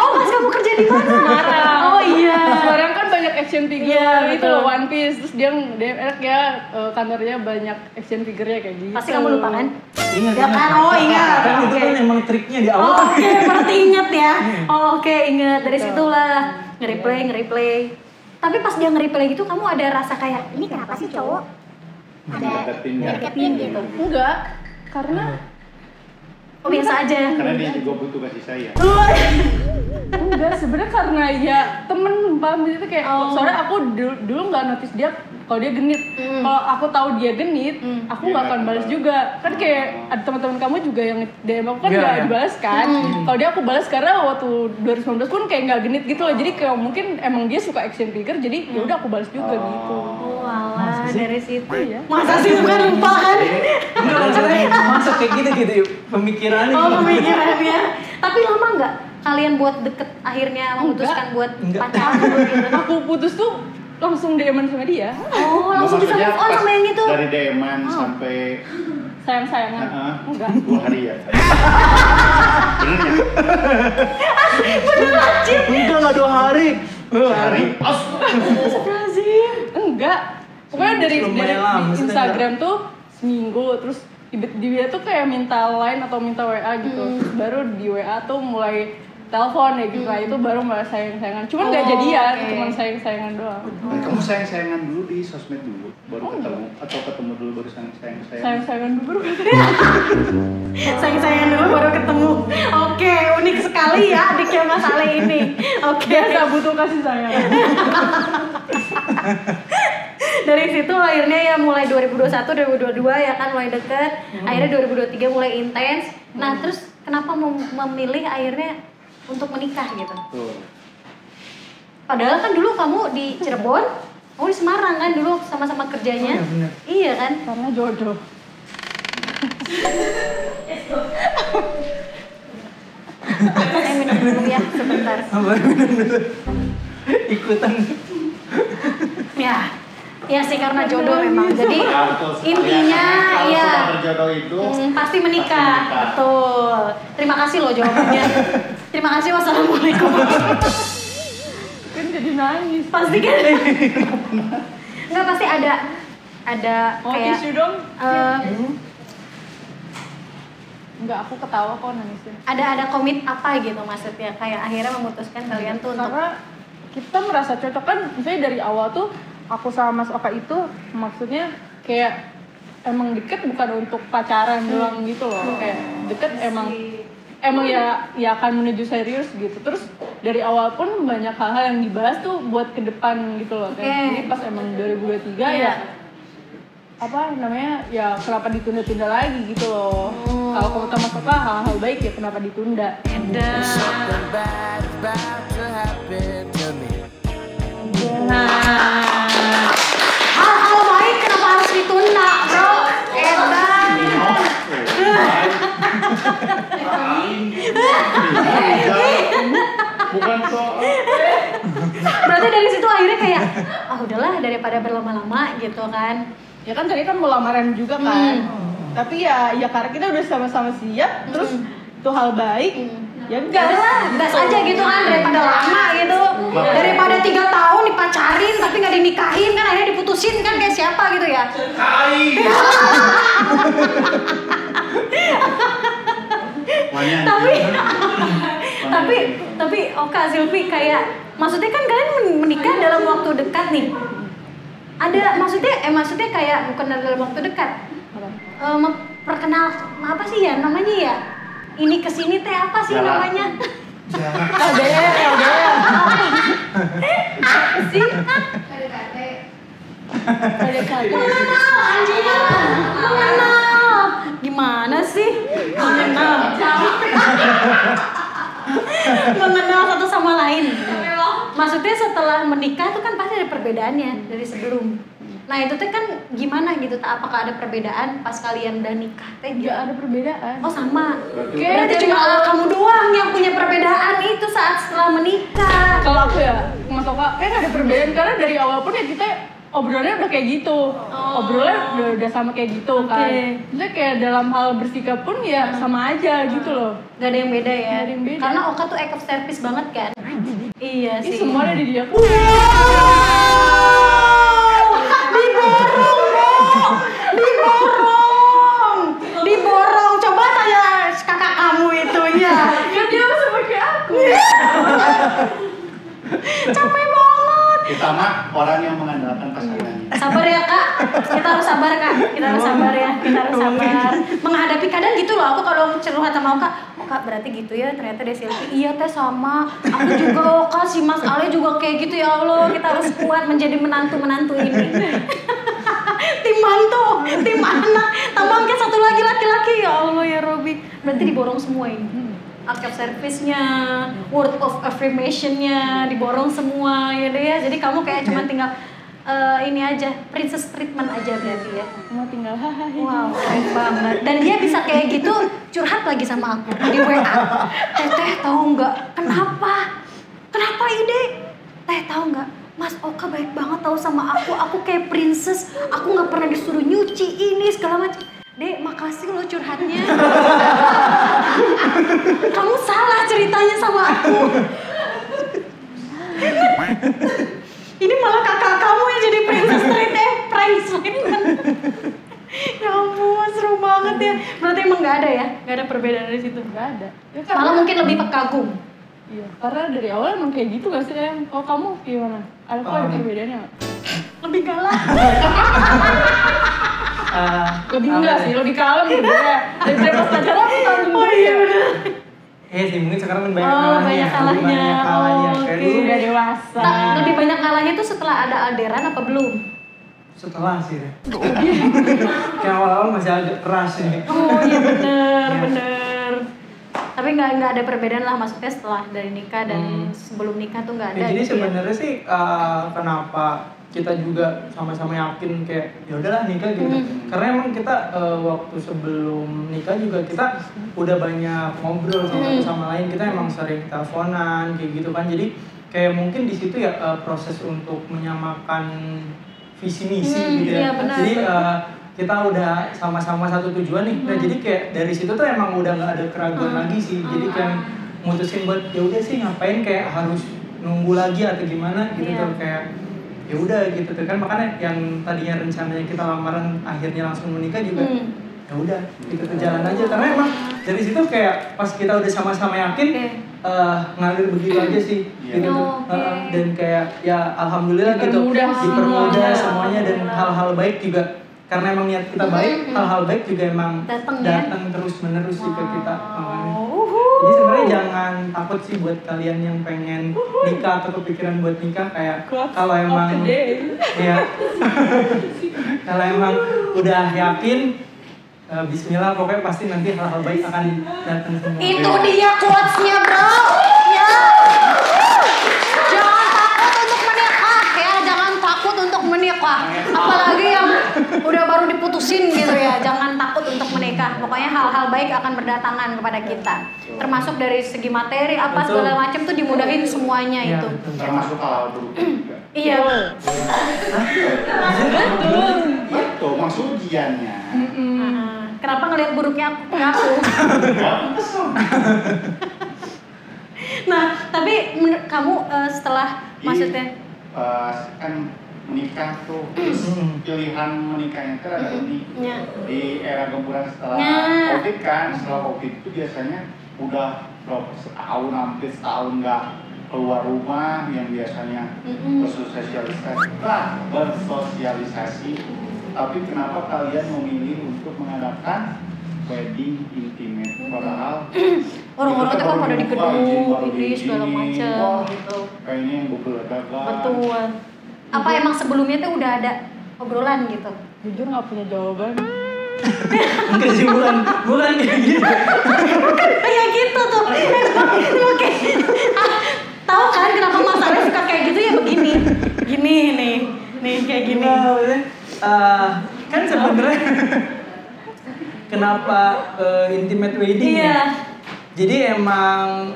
Oh pas kamu kerja di mana? Semarang. Oh iya. Sekarang kan banyak action figure Iya, itu betul. loh, One Piece. Terus dia enak ya kantornya banyak action figure-nya kayak gitu. Pasti kamu lupa kan? Ingat. Ya kan? Oh ingat. Kan itu Oke. kan emang triknya di awal. Oh, oke, berarti inget ya. Oh, oke, inget. Dari situlah nge-replay. Tapi pas dia nge-replay gitu, kamu ada rasa kayak Ini kenapa sih cowok Deketin gitu? Enggak, karena oh biasa aja. Karena dia juga butuh kasih sayang. enggak sebenarnya karena ya temen paham itu kayak soalnya aku dulu nggak notice dia kalau dia genit. Kalau aku tahu dia genit, aku nggak akan balas juga. Kan kayak ada teman-teman kamu juga yang DM aku kan Iya, nggak iya. dibalas kan. Kalau dia aku balas karena waktu 2019 pun kayak nggak genit gitu loh. Jadi kayak mungkin emang dia suka action figure, jadi ya udah aku balas juga gitu. Oh alah, dari situ. Iya. Masa sih bukan lupa kan? Enggak maksudnya masuk kayak gitu pemikirannya. Oh gitu. pemikirannya. Tapi lama nggak kalian buat deket akhirnya memutuskan buat Enggak. pacaran gitu? Aku putus tuh langsung DM-an sama dia. Oh, langsung bisa move on sama yang itu. Dari DM-an sampai Sayang-sayangan. Enggak. 2 hari ya. Bener ya? Beneran, Cip. Enggak 2 hari. Sehari. Astagfirullahaladzim. Enggak. Pokoknya dari Lumayan lama, di maksudnya Instagram tuh seminggu, terus dia tuh kayak minta line atau minta WA gitu. Terus baru di WA tuh mulai telepon ya gitu lah, itu baru mulai sayang-sayangan. Cuman nggak jadian, cuman sayang-sayangan doang. Dan kamu sayang-sayangan dulu di sosmed dulu, baru ketemu, atau ketemu dulu baru sayang-sayangan? Sayang-sayangan dulu baru Sayang-sayangan dulu baru ketemu. Oke, unik sekali ya adiknya Mas Ale ini. Oke. biasa butuh kasih sayang. Dari situ akhirnya ya mulai 2021, 2022 ya kan mulai deket. Akhirnya 2023 mulai intens. Nah, terus kenapa memilih akhirnya untuk menikah gitu? Tuh. Padahal kan dulu kamu di Cirebon, kamu di Semarang kan dulu sama-sama kerjanya. Oh, iya, bener. Iya kan? Karena jodoh. Saya minum dulu ya sebentar. Ikutan. Ya sih karena jodoh memang. Jadi intinya kalau ya sudah berjodoh itu pasti menikah. Betul. Terima kasih loh jawabannya. Terima kasih. Wassalamualaikum. Kan jadi nangis. Pasti kan? Enggak, pasti ada Mau kayak tisu dong? Enggak, aku ketawa kok nangisnya. ada komit apa gitu maksudnya, kayak akhirnya memutuskan kalian tuh untuk Karena kita merasa cocok kan, misalnya dari awal tuh aku sama Mas Oka itu maksudnya kayak emang deket bukan untuk pacaran doang gitu loh. Kayak deket emang ya akan menuju serius gitu. Terus dari awal pun banyak hal-hal yang dibahas tuh buat ke depan gitu loh. Kayak jadi pas emang 2023 ya apa namanya ya kenapa ditunda-tunda lagi gitu loh. Kalau kamu sama Mas Oka hal-hal baik ya kenapa ditunda. Something bad is about to happen to me. nah hal-hal baik kenapa harus ditunda bro? Edan. bukan soal Berarti dari situ akhirnya kayak udahlah daripada berlama-lama gitu kan. Ya kan tadi kan mau lamaran juga kan. Tapi ya karena kita udah sama-sama siap terus itu hal baik. Ya Gas lah, gas aja gitu kan daripada lama gitu. Daripada 3 tahun dipacarin tapi nggak dinikahin kan akhirnya diputusin kan kayak siapa gitu ya. tapi Oka Zilvi kayak maksudnya kan kalian menikah dalam waktu dekat nih. Ada maksudnya kayak bukan dalam waktu dekat. Perkenal apa sih ya namanya ya? Ini kesini teh apa sih namanya? LDR. Apa sih? Mengenal anjir. Mengenal. Gimana sih? Mengenal satu sama lain. Maksudnya setelah menikah tuh kan pasti ada perbedaannya dari sebelum. Nah itu tuh kan gimana gitu, apakah ada perbedaan pas kalian udah nikah teh? Nggak ada perbedaan. Oh sama. Kayak Berarti cuma kamu doang yang punya perbedaan itu saat setelah menikah. Kalau aku ya, Mas Oka, nggak ada perbedaan karena dari awal pun ya kita obrolannya udah kayak gitu. Obrolannya udah sama kayak gitu kan. Maksudnya kayak dalam hal bersikap pun ya sama aja gitu loh. Gak ada yang beda ya. Gak ada yang beda. Karena Oka tuh act of service banget kan. Iya Ini sih. semuanya di dia. Diborong. Coba tanya kakak kamu itu ya. Kan dia sama kayak aku. Capek banget. kita mah orang yang mengandalkan pasangannya. Sabar ya kak, kita harus sabar kak, kita harus sabar ya, kita harus sabar. Menghadapi kadang gitu loh, aku kalau curhat sama Kak berarti gitu ya, ternyata dia Silvi, iya teh sama, aku juga Kak, si Mas Ale juga kayak gitu ya Allah, kita harus kuat menjadi menantu-menantu ini. Tim mantu, tim anak, tambahnya satu lagi laki-laki, ya Allah ya Robi. Berarti diborong semua ini. Act of service-nya, word of affirmation-nya diborong semua ya deh ya. Jadi kamu kayak cuma tinggal ini aja, princess treatment aja berarti ya. Mau tinggal hahaha. Wow, keren banget. Dan dia bisa kayak gitu curhat lagi sama aku di WA. Teteh tahu nggak kenapa? Kenapa ide? Teh tahu nggak? Mas Oka baik banget tahu sama aku kayak princess, aku nggak pernah disuruh nyuci ini segala macam. Dek, makasih lo curhatnya. Kamu salah ceritanya sama aku. Ini malah kakak kamu yang jadi princess treatment. Ya ampun, seru banget ya. Berarti emang nggak ada ya? Nggak ada perbedaan dari situ? Nggak ada. Ya, Malah mungkin lebih kagum. Iya, karena dari awal emang kayak gitu gak sih, Em? Oh, kamu gimana? Ada perbedaannya nggak? Lebih galak. Lebih enggak sih, lebih kalem gitu ya. Dari pas pacaran aku kalem. Oh iya benar. Iya sih, mungkin sekarang kan banyak Oh, kalahnya. banyak kalahnya. Banyak kalahnya. Oh, Kayak oke. dulu Udah dewasa. Lebih banyak kalahnya tuh setelah ada Alderan apa belum? setelah sih. Kayak awal-awal masih agak keras nih. Oh iya bener, Iya. bener. Tapi nggak ada perbedaan lah, maksudnya setelah dari nikah dan sebelum nikah tuh nggak ada. Ya, jadi gitu ya. sebenarnya sih kenapa kita juga sama-sama yakin kayak ya udahlah nikah gitu. Karena emang kita waktu sebelum nikah juga kita udah banyak ngobrol satu sama lain. Kita emang sering teleponan kayak gitu kan. Jadi kayak mungkin di situ ya proses untuk menyamakan visi misi gitu ya. Iya, benar. Jadi kita udah sama-sama satu tujuan nih. Nah, jadi kayak dari situ tuh emang udah nggak ada keraguan lagi sih. Jadi kayak mutusin buat ya udah sih ngapain kayak harus nunggu lagi atau gimana gitu Iya. tuh kayak ya udah gitu tuh kan, makanya yang tadinya rencananya kita lamaran akhirnya langsung menikah juga ya udah gitu tuh jalan aja, karena emang dari situ kayak pas kita udah sama-sama yakin ngalir begitu aja sih gitu tuh. Dan kayak ya alhamdulillah gitu dipermudah semuanya dan hal-hal baik juga karena emang niat kita baik, hal-hal baik juga emang datang terus menerus sih ke kita. Jadi sebenarnya jangan takut sih buat kalian yang pengen nikah atau kepikiran buat nikah, kayak kalau emang ya kalau emang udah yakin bismillah, pokoknya pasti nanti hal-hal baik akan datang semua. Itu dia quotes-nya, bro. Ya. Jangan takut untuk menikah ya, jangan takut untuk menikah. Apalagi yang udah baru diputusin gitu ya, jangan takut untuk menikah. Pokoknya hal-hal baik akan berdatangan kepada kita. Termasuk dari segi materi apa segala macam tuh dimudahin semuanya Iya, itu. betul. Termasuk hal buruk juga. Iya. Betul, maksud ujiannya. Kenapa ngelihat buruknya aku? Nah, tapi kamu setelah maksudnya Kan menikah tuh, terus pilihan menikahnya kan ada ini di era gempuran setelah COVID kan, setelah COVID itu biasanya udah berapa setahun, hampir setahun nggak keluar rumah, yang biasanya bersosialisasi. Tapi kenapa kalian memilih untuk mengadakan wedding intimate? Padahal orang-orang kita tuh kan baru pada di dibuka, izin gedung, baru ini segala diizinin. macam Wah, gitu. kayaknya yang berbeda-beda. Betul. Apa emang sebelumnya tuh udah ada obrolan gitu? Jujur nggak punya jawaban. Enggak sih, bukan kayak gitu. Kayak gitu tuh. Oke. Tahu kan kenapa Mas Arif suka kayak gitu ya begini. Gini nih kayak gini. Kan sebenarnya kenapa intimate wedding ya? Jadi emang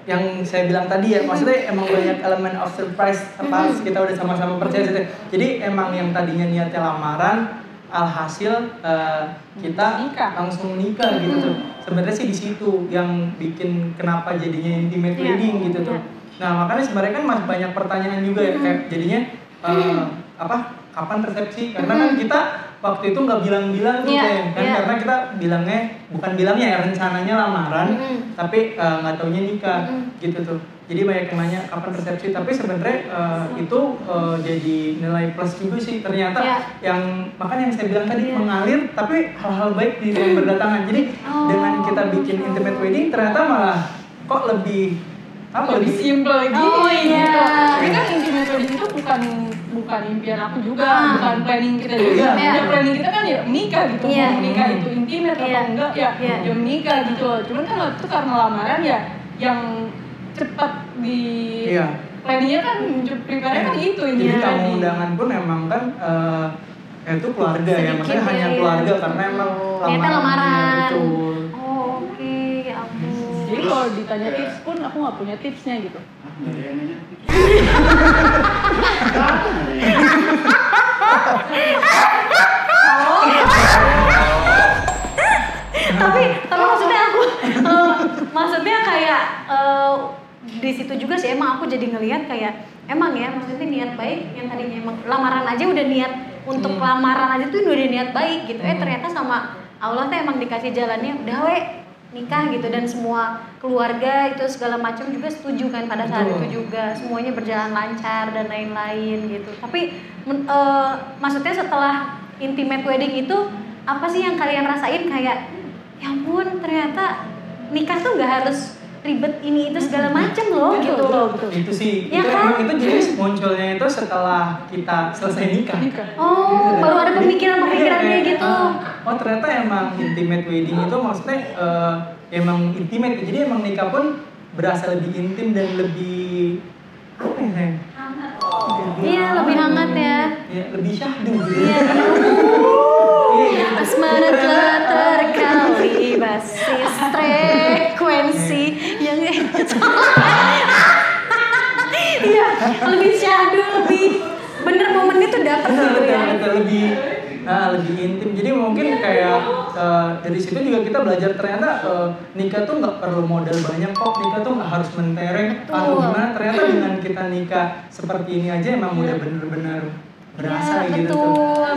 yang saya bilang tadi ya, maksudnya emang banyak elemen of surprise pas kita udah sama-sama percaya gitu. Jadi emang yang tadinya niatnya lamaran, alhasil kita langsung nikah gitu tuh. Sebenarnya sih di situ yang bikin kenapa jadinya intimate wedding gitu tuh. Nah makanya sebenarnya kan masih banyak pertanyaan juga ya, kayak jadinya kapan resepsi? Karena kan kita waktu itu nggak bilang-bilang tuh kan, karena kita bilangnya ya rencananya lamaran, tapi nggak taunya nikah gitu tuh. Jadi banyak yang nanya kapan resepsi, tapi sebenarnya itu jadi nilai plus juga sih ternyata. Yang makanya yang saya bilang tadi mengalir, tapi hal-hal baik yang berdatangan. Jadi dengan kita bikin intimate wedding ternyata malah kok lebih simple gini. Oh iya. Tapi kan intimate wedding itu bukan impian aku juga, bukan planning kita juga. Ya planning kita kan ya menikah gitu. Mau menikah itu intimate atau enggak ya menikah gitu. Cuman kan waktu itu karena lamaran ya yang cepat di planningnya kan prepare kan itu Jadi tamu undangan pun memang kan itu keluarga ya, maksudnya hanya keluarga karena emang lamaran. Betul. Oh, oke, ya ampun. Ya Jadi kalau ditanya tips pun aku nggak punya tipsnya gitu. Tapi maksudnya aku maksudnya kayak di situ juga sih emang aku jadi ngelihat kayak emang ya maksudnya niat baik yang tadinya emang lamaran aja udah niat untuk lamaran aja tuh udah niat baik gitu. Ternyata sama Allah tuh emang dikasih jalannya udah nikah gitu, dan semua keluarga itu segala macam juga setuju kan pada saat itu juga, semuanya berjalan lancar dan lain-lain gitu. Tapi maksudnya setelah intimate wedding itu apa sih yang kalian rasain kayak ya ampun ternyata nikah tuh nggak harus ribet ini itu segala macam loh gitu loh. Itu sih ya kan? itu jadi munculnya itu setelah kita selesai nikah. Oh, baru ada pemikiran-pemikiran kayak gitu. Oh ternyata emang intimate wedding itu maksudnya emang intimate, jadi emang nikah pun berasa lebih intim dan lebih apa ya? Iya, lebih hangat ya. Ya lebih syahdu gitu. Iya. Asmara telah terkali basis frekuensi yang iya, lebih syahdu, lebih bener momennya tuh dapet gitu ya. Lebih intim. Jadi mungkin kayak dari situ juga kita belajar ternyata nikah tuh nggak perlu modal banyak kok. Nikah tuh nggak harus mentereng atau gimana. Ternyata dengan kita nikah seperti ini aja emang udah bener-bener berasa ya, gitu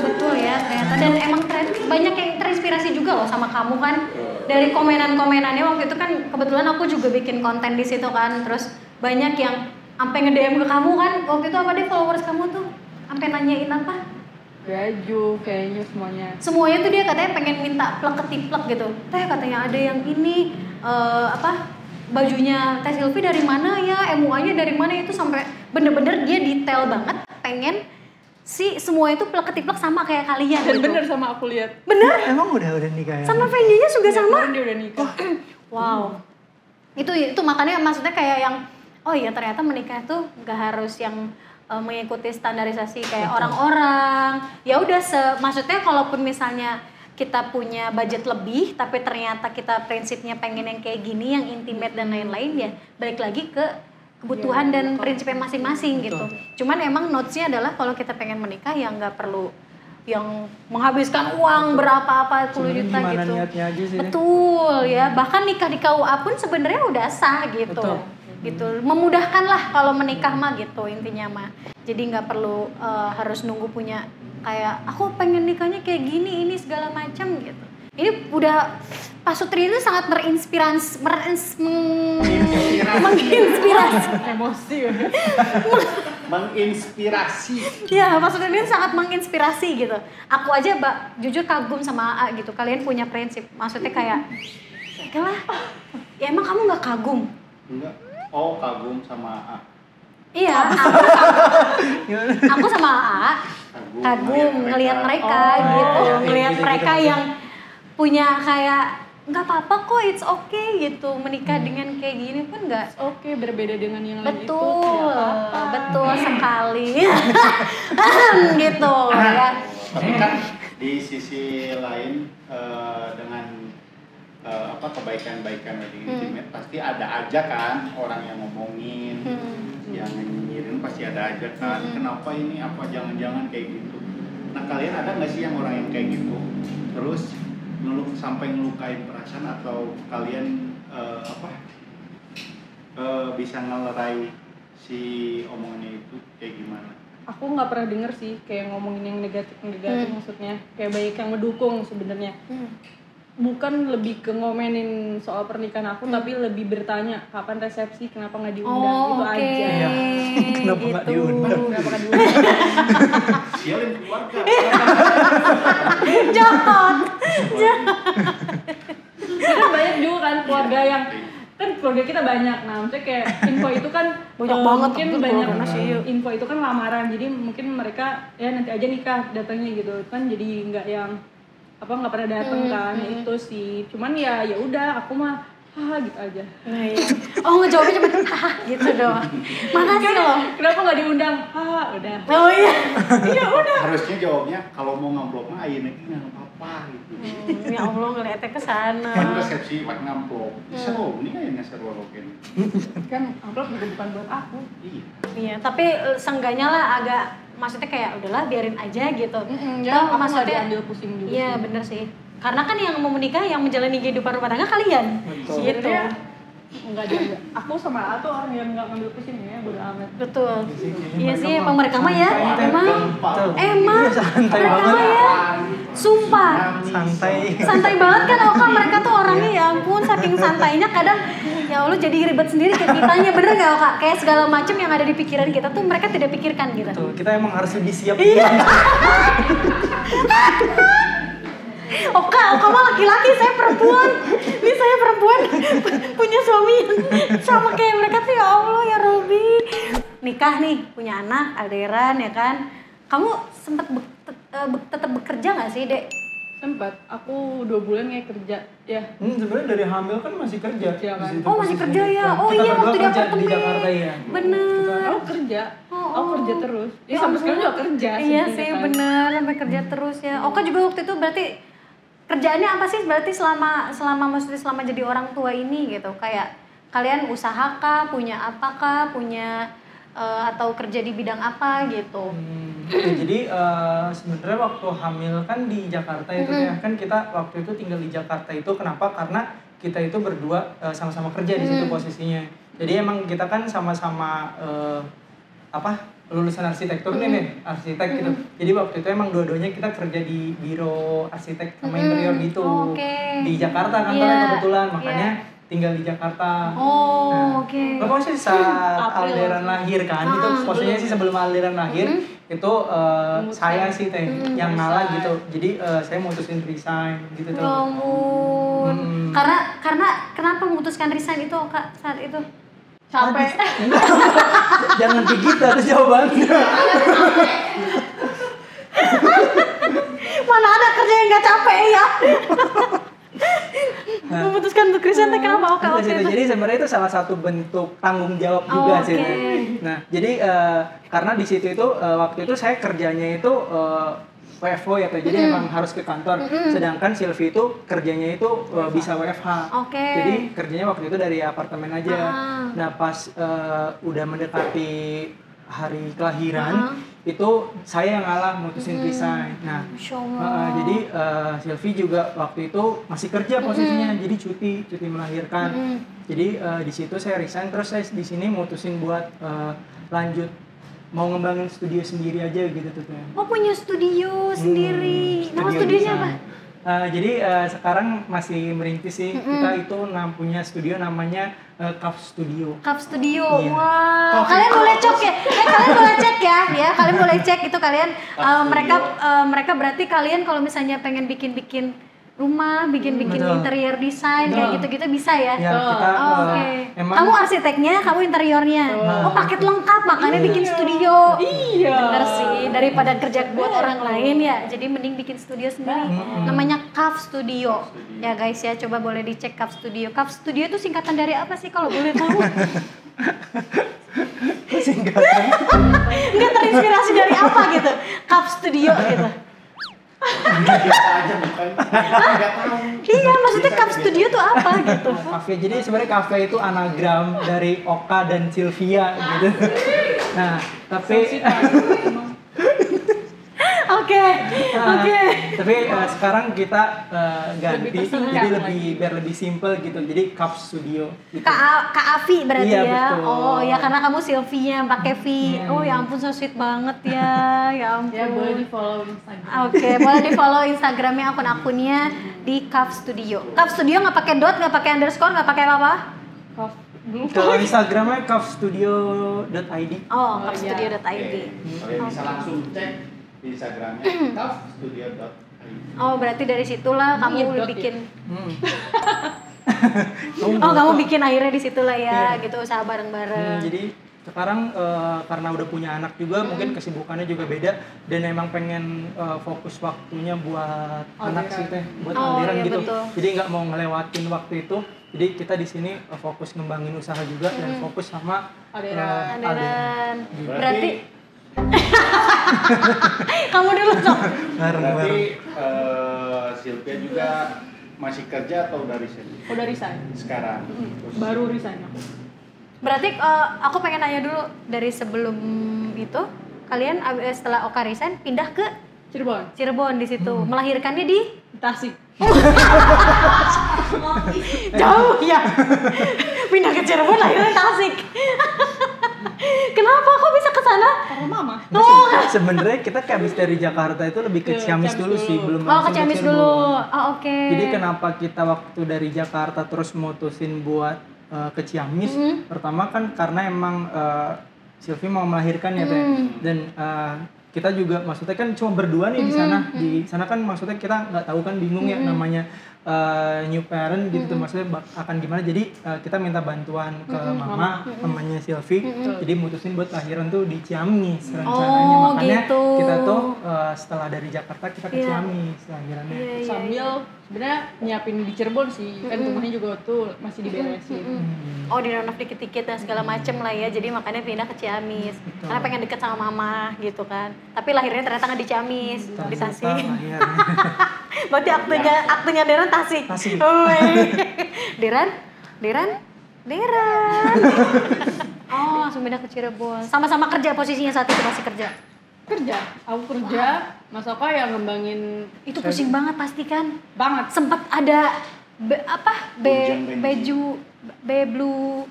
betul ya ternyata. Dan emang banyak yang terinspirasi juga loh sama kamu kan, dari komenan-komenannya waktu itu kan kebetulan aku juga bikin konten di situ kan, terus banyak yang sampai nge-DM ke kamu kan waktu itu, apa deh followers kamu tuh sampai nanyain apa? Baju kayaknya semuanya tuh dia katanya pengen minta plek ketiplek gitu. Teh katanya ada yang ini bajunya Teh Silvi dari mana ya, MUA-nya dari mana, itu sampai bener-bener dia detail banget pengen si semua itu plek ketiplek sama kayak kalian. Dan gitu. bener sama aku lihat. Bener? Emang udah nikah ya? Sama venue-nya juga sama? Dia udah nikah. Wow. Itu makanya maksudnya kayak yang oh iya ternyata menikah tuh gak harus yang mengikuti standarisasi kayak orang-orang. Ya udah maksudnya kalaupun misalnya kita punya budget lebih tapi ternyata kita prinsipnya pengen yang kayak gini, yang intimate dan lain-lain, ya balik lagi ke kebutuhan dan prinsipnya masing-masing gitu. Cuman emang notes-nya adalah kalau kita pengen menikah ya nggak perlu yang menghabiskan uang berapa-apa puluh juta gitu. Niatnya aja sih. Betul ya, bahkan nikah di KUA pun sebenarnya udah sah gitu. Betul. Gitu, memudahkan lah kalau menikah mah gitu intinya mah. Jadi nggak perlu harus nunggu punya kayak aku pengen nikahnya kayak gini ini segala macam gitu. Ini udah Pak Sutri itu sangat menginspirasi Emosi. Menginspirasi. Ya, Pak Sutri ini sangat menginspirasi gitu. Aku aja jujur kagum sama AA gitu. Kalian punya prinsip, maksudnya kayak lah, ya emang kamu nggak kagum? Enggak. Oh, kagum sama AA. Iya, aku sama AA kagum ngelihat mereka gitu, ngelihat mereka yang punya kayak nggak apa-apa kok, it's okay gitu, menikah dengan kayak gini pun nggak Oke, berbeda dengan yang lain itu. Betul sekali. Gitu ya. Tapi kan di sisi lain dengan kebaikan-baikan wedding intimate pasti ada aja kan orang yang ngomongin, yang nyinyirin pasti ada aja kan. Kenapa ini, apa jangan-jangan kayak gitu. Nah kalian ada nggak sih yang orang yang kayak gitu terus sampai ngelukain perasaan, atau kalian bisa ngelerai si omongannya itu kayak gimana? Aku nggak pernah denger sih kayak ngomongin yang negatif maksudnya. Kayak banyak yang ngedukung sebenarnya. Bukan lebih ke ngomenin soal pernikahan aku, tapi lebih bertanya kapan resepsi, kenapa nggak diundang, itu aja. Iya. Kenapa nggak diundang? Sialin keluarga. Jahat. Kan banyak juga kan keluarga yang kan keluarga kita banyak, nah maksudnya kayak info itu kan Banyak banget, mungkin betul, banyak masih. info itu kan lamaran, jadi mungkin mereka ya nanti aja nikah datangnya gitu kan, jadi nggak yang nggak pernah datang kan. Itu sih, cuman ya udah aku mah gitu aja. Nah, iya. Oh ngejawabnya cuma gitu doang. Makasih loh. Kenapa nggak diundang? Udah. Oh iya. Iya udah. Harusnya jawabnya kalau mau ngamplop mah ayeuna nggak apa-apa. apa gitu. Ya Allah ngeliatnya ke sana. Kan resepsi pakai ngamplop. Seru, ini kayaknya seru rokin. Kan amplop juga bukan buat aku. Iya. Iya, tapi seenggaknya lah agak maksudnya kayak udahlah biarin aja gitu. Ya, Toh, aku nggak maksudnya diambil pusing juga. iya bener sih. Karena kan yang mau menikah, yang menjalani kehidupan rumah tangga kalian. Betul. Gitu. Sebenarnya enggak diambil. Aku sama A tuh orang yang nggak ngambil pusing ya, bodo amat. Betul. Iya Mereka sih, mah emang mereka mah ya, santai, emang gampang. emang Iya, santai mereka banget. mah ya, sumpah. Santai. Santai banget kan Oka, mereka tuh orangnya ya ampun saking santainya kadang ya Allah jadi ribet sendiri ke kitanya, bener gak Oka? Kayak segala macam yang ada di pikiran kita tuh mereka tidak pikirkan gitu. Tuh, kita emang harus lebih siap. Iya. Oka mah laki-laki, saya perempuan. Ini saya perempuan punya suami yang sama kayak mereka tuh, ya Allah ya Robi. Nikah nih, punya anak, Alderan ya kan. Kamu sempat tetap bekerja nggak sih, Dek? Sempat, aku 2 bulan kayak kerja ya. Sebenarnya dari hamil kan masih kerja. Iya kan. Di situ Oh masih posisinya. kerja ya? Oh Kita iya berdua waktu di kerja apartemen. di Jakarta ya. Bener. Aku kerja, Oh, aku kerja terus. Ya, Ya sampai ampun. sekarang juga kerja. Iya sebenarnya sih kan. bener, sampai kerja terus ya. Oka juga waktu itu berarti kerjaannya apa sih? Berarti maksudnya selama jadi orang tua ini gitu. Kayak kalian usaha kah, punya apa kah, punya atau kerja di bidang apa gitu. Ya, jadi sebenarnya waktu hamil kan di Jakarta itu ya kan kita waktu itu tinggal di Jakarta itu kenapa? Karena kita itu berdua sama-sama kerja di situ posisinya. Jadi emang kita kan sama-sama lulusan arsitektur nih arsitek gitu. Jadi waktu itu emang dua-duanya kita kerja di biro arsitek sama interior gitu. Oke. Di Jakarta kantornya Iya, kebetulan makanya tinggal di Jakarta. Oh, oke. Nah, posisi saat April. Alderan lahir kan, itu posisinya sih sebelum Alderan lahir itu saya sih yang ngalah gitu. Jadi saya mutusin resign gitu tuh. Ya ampun. Karena kenapa memutuskan resign itu Kak saat itu? Capek. Jangan kayak gitu tuh jawabannya. Mana ada kerja yang nggak capek ya? Memutuskan untuk resign teh kenapa Oka waktu itu? Jadi sebenarnya itu salah satu bentuk tanggung jawab juga sih. Oke. Nah, jadi karena di situ itu waktu itu saya kerjanya itu WFO ya, jadi emang harus ke kantor. Sedangkan Silvi itu kerjanya itu bisa WFH. Oke. Jadi kerjanya waktu itu dari apartemen aja. Nah, pas udah mendekati hari kelahiran, itu saya yang ngalah mutusin resign. Nah, Masya Allah. jadi Silvi juga waktu itu masih kerja posisinya, jadi cuti melahirkan. Jadi di situ saya resign, terus saya di sini mutusin buat lanjut mau ngembangin studio sendiri aja gitu tuh. Oh punya studio sendiri. Nama studionya apa? Jadi sekarang masih merintis sih. Kita itu punya studio namanya Cup Studio. Cup Studio. Iya. Wow. Kalian boleh cek ya. Kalian boleh cek ya. Kalian boleh cek itu kalian mereka berarti kalian kalau misalnya pengen bikin rumah, bikin Betul. interior design kayak gitu-gitu bisa ya. Ya, kita Oke. emang Kamu arsiteknya, kamu interiornya. Oh, paket lengkap makanya bikin studio. Iya. Bener sih, daripada kerja buat orang lain ya. Jadi mending bikin studio sendiri. Namanya Cup Studio. Ya guys ya, coba boleh dicek Cup Studio. Cup Studio itu singkatan dari apa sih kalau boleh tahu? singkatan. Enggak terinspirasi dari apa gitu? Cup Studio gitu. Biasa aja bukan. Enggak tahu. Iya, maksudnya Cup Studio tuh apa gitu? Cafe. Jadi sebenarnya cafe itu anagram dari Oka dan Sylvia gitu. Nah, tapi Oke. tapi sekarang kita ganti Lebih tersingkat jadi biar lebih simple gitu. Jadi Cup Studio gitu. Kak Avi berarti Iya, ya. betul. Oh, ya karena kamu Sylvia yang pakai V. Oh, ya ampun so sweet banget ya. Ya ampun. Ya boleh di follow Instagram. Oke, boleh di follow Instagramnya akun-akunnya di Cup Studio. Cup Studio nggak pakai dot, nggak pakai underscore, nggak pakai apa-apa. Kalau Instagramnya cupstudio.id. Oh, Oh, cupstudio.id. Kalian bisa langsung cek di Instagramnya cupstudio.id. Oh, berarti dari situlah Emang kamu iya dot bikin. Hmm. Oh, kamu bikin akhirnya di situlah ya, gitu usaha bareng-bareng. Jadi sekarang karena udah punya anak juga mungkin kesibukannya juga beda dan emang pengen fokus waktunya buat anak sih teh, buat Oh, Alderan iya, gitu. betul. Jadi nggak mau ngelewatin waktu itu. Jadi kita di sini fokus ngembangin usaha juga dan fokus sama Alderan. Alderan. Berarti Berarti kamu dulu dong. bareng-bareng. Berarti Sylvia juga masih kerja atau udah resign? Udah resign. Sekarang. Terus, Baru resign aku. Berarti aku pengen nanya dulu, dari sebelum itu kalian setelah Oka resign pindah ke Cirebon di situ. Melahirkannya di Tasik. jauh ya. Pindah ke Cirebon lahirnya Tasik. Kenapa kok bisa ke sana? Karena mama. Sebenarnya kita habis dari Jakarta itu lebih ke Ciamis dulu sih, belum Ke langsung Ciamis Cirebon. dulu. Oh, oke. Jadi kenapa kita waktu dari Jakarta terus mutusin buat ke Ciamis? Pertama kan karena emang Sylvie mau melahirkan ya Teh. Dan kita juga maksudnya kan cuma berdua nih di sana. Di sana kan maksudnya kita nggak tahu kan, bingung ya namanya new parent gitu tuh, maksudnya akan gimana. Jadi kita minta bantuan ke mamanya Sylvie. Jadi mutusin buat lahiran tuh di Ciamis rencananya. Makanya gitu. kita tuh setelah dari Jakarta kita ke Ciamis lahirannya. Sambil sebenarnya nyiapin di Cirebon sih, kan rumahnya juga tuh masih diberesin. Oh, direnov dikit-dikit dan segala macem lah ya. Jadi makanya pindah ke Ciamis. Karena pengen deket sama mama gitu kan. Tapi lahirnya ternyata nggak di Ciamis, di Tasik. Berarti aktunya Deran Tasik. Oh, Deran. Oh, langsung pindah ke Cirebon. Sama-sama kerja posisinya saat itu, masih kerja. Aku kerja, Mas Oka yang ngembangin Itu pusing banget pasti kan? banget. Sempat ada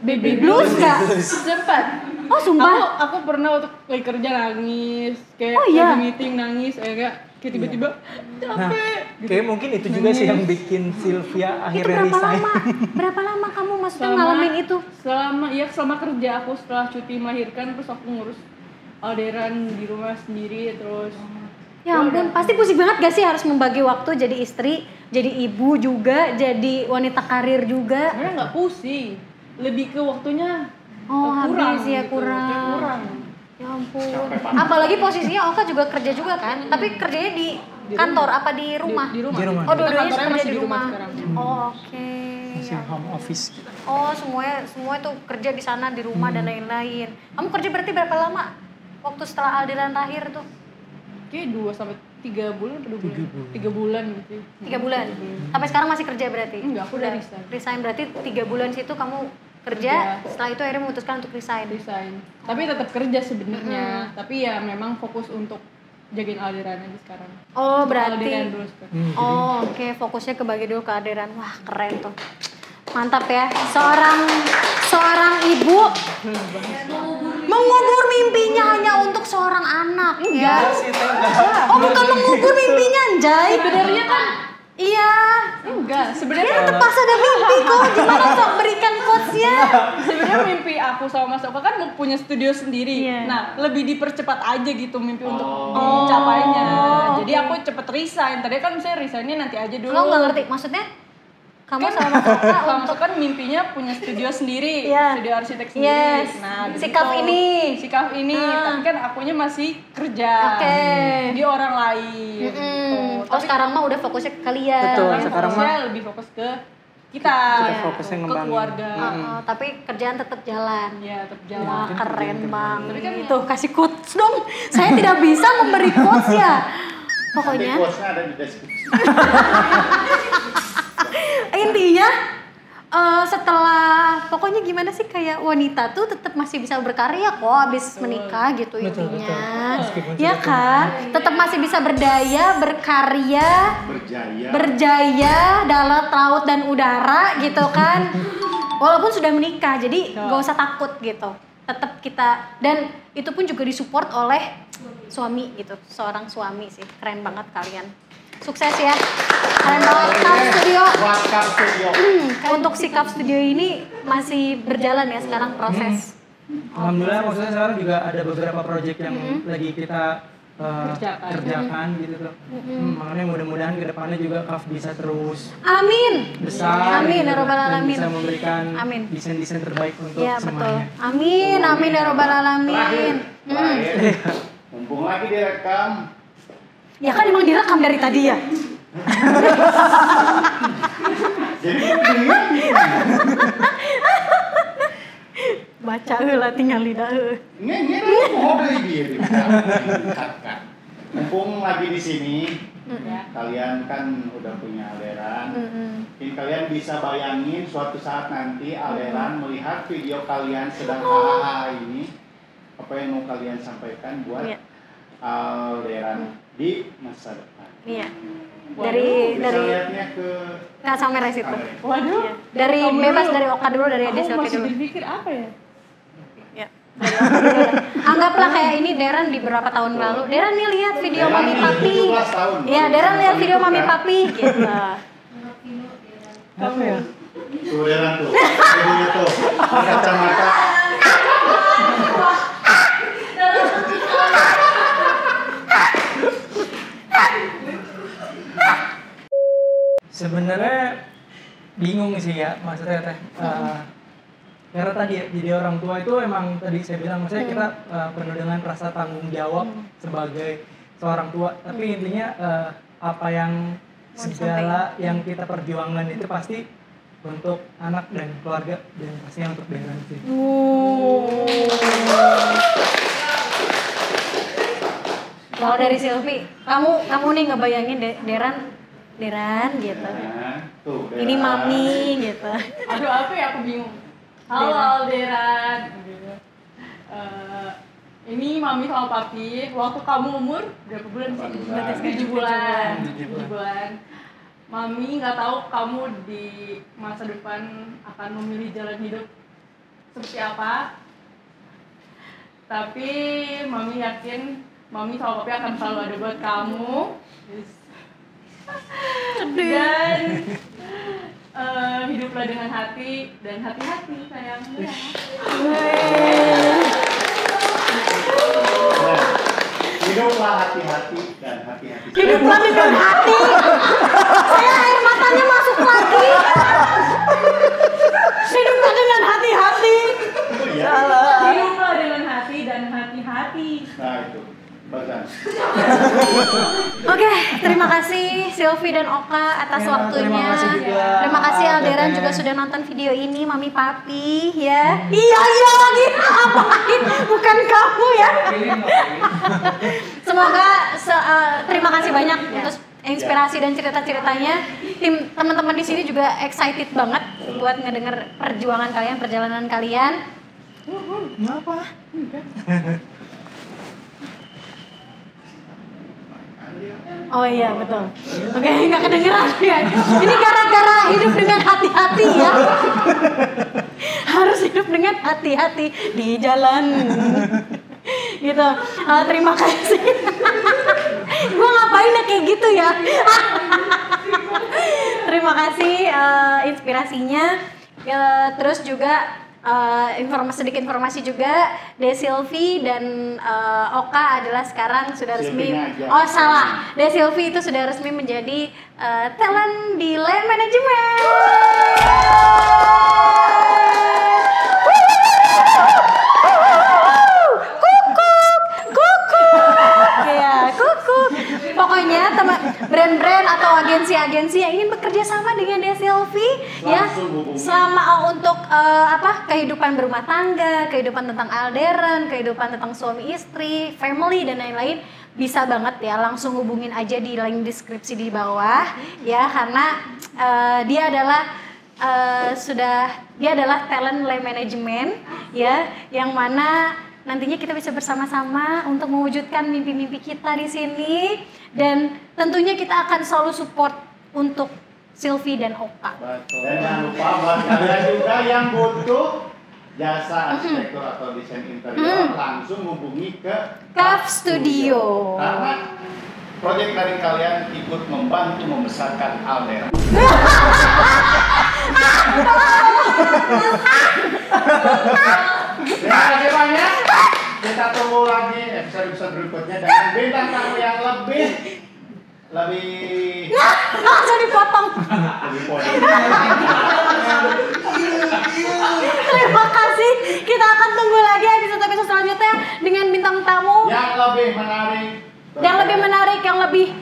baby blues nggak? Sempat. Oh, sumpah? Aku pernah waktu lagi kerja nangis, kayak Oh, iya? lagi meeting nangis, kayak tiba-tiba capek. Kayak mungkin itu juga sih yang bikin Sylvia Itu akhirnya resign. berapa lama kamu maksudnya ngalamin itu? Selama kerja aku setelah cuti melahirkan, terus aku ngurus Alderan di rumah sendiri, terus Ya ampun, pasti pusing banget gak sih harus membagi waktu jadi istri, jadi ibu juga, jadi wanita karir juga. sebenarnya nggak pusing, lebih ke waktunya Habis ya, gitu. Kayak kurang. Ya ampun. Apalagi posisinya Oka juga kerja juga kan? Tapi kerjanya di kantor apa di rumah? Di rumah. Di rumah. Oh, dua-duanya Kantornya kerja masih di rumah. sekarang. Oh, oke. Masih home office. Oh, semua itu kerja di sana di rumah dan lain-lain. Kamu kerja berarti berapa lama? Waktu setelah Aldiran lahir tuh? Kayak 2 sampai 3 bulan atau 2 bulan? 3 bulan gitu. 3 bulan? Sampai sekarang masih kerja berarti? Enggak, aku udah resign. Resign berarti 3 bulan situ kamu kerja, setelah itu akhirnya memutuskan untuk resign? Resign. Tapi tetap kerja sebenarnya. Tapi ya memang fokus untuk jagain Alderan aja sekarang. Oh, Untuk berarti. Alderan dulu sekarang. Oh, oke, fokusnya kebagi dulu ke Alderan. Wah, keren tuh. Mantap ya. Seorang ibu mengubur mimpinya hanya untuk seorang anak. Enggak. Oh, bukan mengubur mimpinya, Anjay. Sebenarnya kan Iya. enggak. Sebenarnya Dia tetap pas ada mimpi kok. Gimana sok berikan quotes-nya? sebenarnya mimpi aku sama Mas Oka kan mau punya studio sendiri. Iya. Nah, lebih dipercepat aja gitu mimpi untuk dicapainya. Jadi aku cepet resign. Tadi kan saya resignnya nanti aja dulu. Lo nggak ngerti maksudnya? Kamu sama Mas Oka Kalau untuk kan mimpinya punya studio sendiri, Iya. studio arsitek sendiri. Yes. Nah, di Sikap situ. ini. Sikap ini, tapi kan akunya masih kerja. Oke. Di orang lain. Gitu. Oh, sekarang mah udah fokusnya ke kalian. Betul, Tapi sekarang fokusnya mah lebih fokus ke kita. Kita fokusnya ke ngembangin. keluarga. Tapi kerjaan tetap jalan. Ya, tetap jalan. Wah, keren banget. Tapi kan Itu kasih quotes dong. Saya tidak bisa memberi quotes ya. Nanti Pokoknya quotes-nya ada di deskripsi. intinya setelah pokoknya gimana sih, kayak wanita tuh tetap masih bisa berkarya kok abis menikah gitu Betul, intinya. Meskipun Ya sudah kan? Tetap masih bisa berdaya, berkarya, berjaya dalam laut dan udara gitu kan. Walaupun sudah menikah, jadi gak usah takut gitu. Tetap kita, dan itu pun juga disupport oleh suami gitu, seorang suami sih. Keren banget kalian. Sukses ya. Keren banget. Cup Studio. Untuk si Cup Studio ini masih berjalan ya sekarang proses. Alhamdulillah, maksudnya sekarang juga ada beberapa proyek yang lagi kita kerjakan gitu tuh. Makanya mudah-mudahan kedepannya juga Kaf bisa terus Amin. besar. Amin gitu, ya robbal dan alamin. bisa memberikan Amin. desain-desain terbaik untuk Ya betul. semuanya. Amin. Amin ya robbal alamin. Terakhir, mumpung lagi direkam. Ya kan emang direkam dari tadi ya. Jadi ini Baca heula tinggal lidah heuh. mau beli dia. mumpung lagi di sini, Ya. kalian kan udah punya Alderan. Mungkin kalian bisa bayangin suatu saat nanti Alderan melihat video kalian sedang hahaha ini, apa yang mau kalian sampaikan buat Alderan di masa depan. Iya. Bisa Dari lihatnya ke Kak Samira situ. kamera. Waduh. Iya. Dari Kamu bebas dulu. dari Oka dulu, dari Aku Deselvi masih dulu. berpikir apa ya? Ya. Anggaplah kayak ini Deran di beberapa tahun lalu. Deran nih lihat video Deran Mami nih, Papi. 17 tahun. Iya, Deran lihat video Mami Kan? Papi gitu. Apa ya? Tuh Deran tuh, videonya tuh, kacamata. Sebenarnya bingung sih ya maksudnya teh. Karena tadi ya, jadi orang tua itu emang tadi saya bilang maksudnya kita penuh dengan rasa tanggung jawab sebagai seorang tua. Tapi intinya apa yang segala yang kita perjuangkan itu pasti untuk anak dan keluarga dan pastinya untuk Deran sih. Kalau dari Silvi, kamu nih ngebayangin Deran gitu. Nah, tuh, Deran. Ini Mami gitu. Aduh, apa ya, aku bingung. Halo Alderan. Gitu. Ini Mami sama Papi. Waktu kamu umur berapa bulan sih? 7 bulan. 7 bulan. Mami nggak tahu kamu di masa depan akan memilih jalan hidup seperti apa. Tapi Mami yakin Mami sama Papi akan selalu ada buat kamu. Dan hiduplah dengan hati dan hati-hati sayang. Ya. Hiduplah hati-hati dan hati-hati. Hiduplah dengan hati. Saya air matanya masuk lagi. Hiduplah dengan hati-hati. Ya. Hiduplah dengan hati dan hati-hati. Nah itu, bagus. Oke, terima kasih Silvi dan Oka atas Ya, waktunya. terima kasih juga. Terima kasih Alderan Teteh. juga sudah nonton video ini, Mami Papi ya. Iya lagi apain? Bukan kamu ya. Semoga terima kasih banyak untuk inspirasi dan cerita-ceritanya. Tim teman-teman di sini juga excited banget buat ngedenger perjuangan kalian, perjalanan kalian. Kenapa? Oh iya betul. Oke, nggak kedengeran ya. Ini gara-gara hidup dengan hati-hati ya. Harus hidup dengan hati-hati di jalan. Gitu. Terima kasih. Gue ngapain ya kayak gitu ya. Terima kasih inspirasinya. Terus juga sedikit informasi juga, Desilvi dan Oka adalah sekarang sudah resmi. Silvinya aja. Oh salah, Desilvi itu sudah resmi menjadi talent di Land Management. Ya, kukuk. Pokoknya brand-brand atau agensi-agensi yang ingin bekerja sama dengan Desilvi ya, Langsung hubungi. selama untuk kehidupan berumah tangga, kehidupan tentang Alderan, kehidupan tentang suami istri, family dan lain-lain, bisa banget ya, langsung hubungin aja di link deskripsi di bawah ya, karena dia adalah talent Land Management ya, yang mana nantinya kita bisa bersama-sama untuk mewujudkan mimpi-mimpi kita di sini, dan tentunya kita akan selalu support untuk Silvi dan Oka. Betul. Dan jangan lupa buat kalian juga yang butuh jasa arsitektur atau desain interior, langsung hubungi ke Caf Studio. Karena proyek dari kalian ikut membantu membesarkan Alderan. Terima kasih banyak. Kita tunggu lagi episode berikutnya dengan bintang tamu yang lebih Nggak usah dipotong. podium. Terima kasih. Kita akan tunggu lagi episode-episode selanjutnya dengan bintang tamu Yang lebih menarik. yang lebih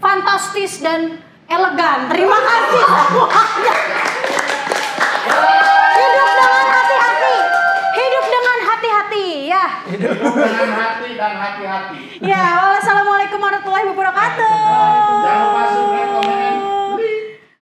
fantastis dan elegan. Terima kasih semuanya. Hidup dengan hati-hati. Hidup dengan hati-hati ya. Hidup dengan hati dan hati-hati. Ya, wassalamualaikum warahmatullahi wabarakatuh. Jangan lupa subscribe,